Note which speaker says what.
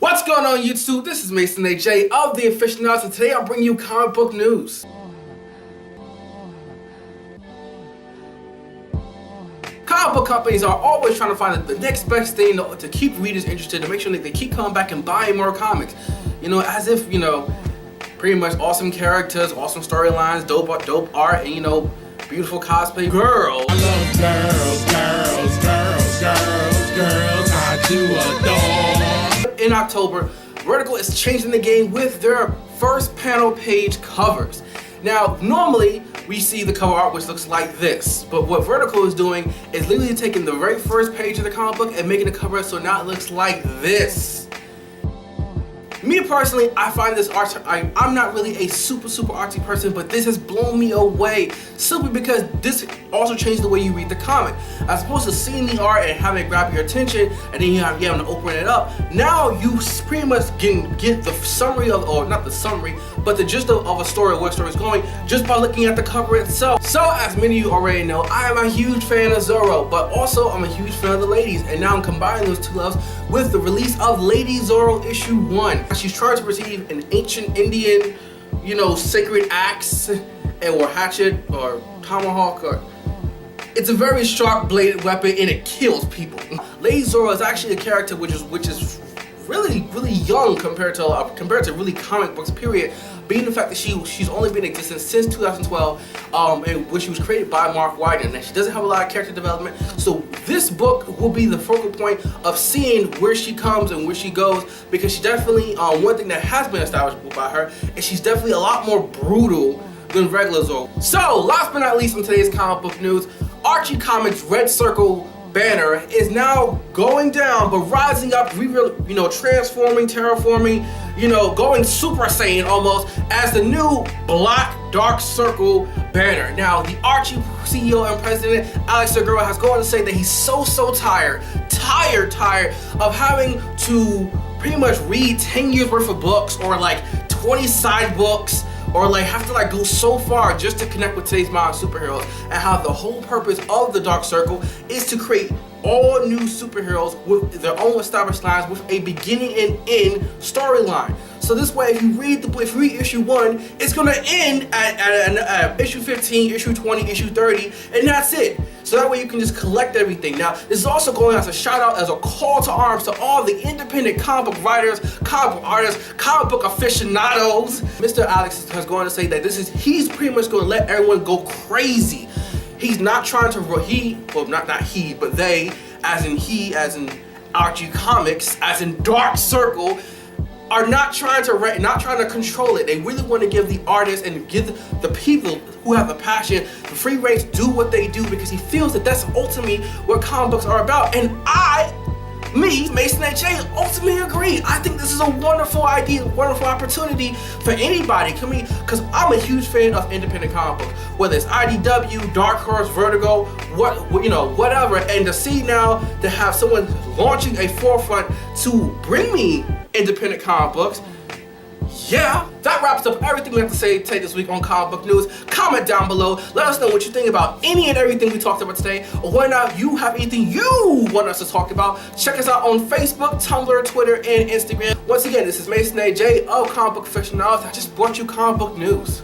Speaker 1: What's going on YouTube? This is Mason AJ of the Aficionados, and today I'm bringing you comic book news. Comic book companies are always trying to find the next best thing to keep readers interested, to make sure that they keep coming back and buying more comics. You know, as if, pretty much awesome characters, awesome storylines, dope art, and beautiful cosplay. Girls.
Speaker 2: I love girls, I do adore.
Speaker 1: In October, Vertigo is changing the game with their first panel page covers. Now, normally we see the cover art which looks like this, but what Vertigo is doing is literally taking the very first page of the comic book and making the cover so now it looks like this. Me personally, I find this art, I'm not really a super artsy person, but this has blown me away simply because this also changed the way you read the comic. As opposed to seeing the art and having it grab your attention and then you having to open it up, now you pretty much get the summary of, or not the summary, but the gist of a story, where the story is going, just by looking at the cover itself. So as many of you already know, I am a huge fan of Zorro, but also I'm a huge fan of the ladies, and now I'm combining those two loves with the release of Lady Zorro issue 1. She's trying to receive an ancient Indian, sacred axe, or hatchet, or tomahawk, or it's a very sharp bladed weapon and it kills people. Lady Zorro is actually a character which is really young compared to really comic books period, being the fact that she's only been in existence since 2012, and when she was created by Mark Wyden, and she doesn't have a lot of character development. So this book will be the focal point of seeing where she comes and where she goes, because she definitely, one thing that has been established by her is she's definitely a lot more brutal than regular Zorro. So last but not least in today's comic book news, Archie Comics' Red Circle banner is now going down but rising up, transforming, terraforming, going Super Saiyan almost, as the new Black Dark Circle banner. Now, the Archie CEO and president, Alex Segura, has gone to say that he's so tired of having to pretty much read 10 years worth of books, or like 20 side books, or have to go so far just to connect with today's modern superheroes, and how the whole purpose of the Dark Circle is to create all new superheroes with their own established lines, with a beginning and end storyline. So this way, if you read issue 1, it's gonna end at issue 15, issue 20, issue 30, and that's it. So that way you can just collect everything. Now, this is also going as a shout out, as a call to arms to all the independent comic book writers, comic book artists, comic book aficionados. Mr. Alex has gone to say that he's pretty much going to let everyone go crazy. He's not trying to, but they, as in Archie Comics, as in Dark Circle, are not trying to control it. They really want to give the artists and give the people who have the passion the free reign to do what they do, because he feels that that's ultimately what comic books are about. And Mason AJ, ultimately agree. I think this is a wonderful idea, wonderful opportunity for anybody. Because I'm a huge fan of independent comic books, whether it's IDW, Dark Horse, Vertigo, whatever. And to see now to have someone launching a forefront to bring me independent comic books. Yeah, that wraps up everything we have to say this week on Comic Book News. Comment down below. Let us know what you think about any and everything we talked about today, or whether or not you have anything you want us to talk about. Check us out on Facebook, Tumblr, Twitter, and Instagram. Once again, this is Mason AJ of Comic Book Aficionados. I just brought you comic book news.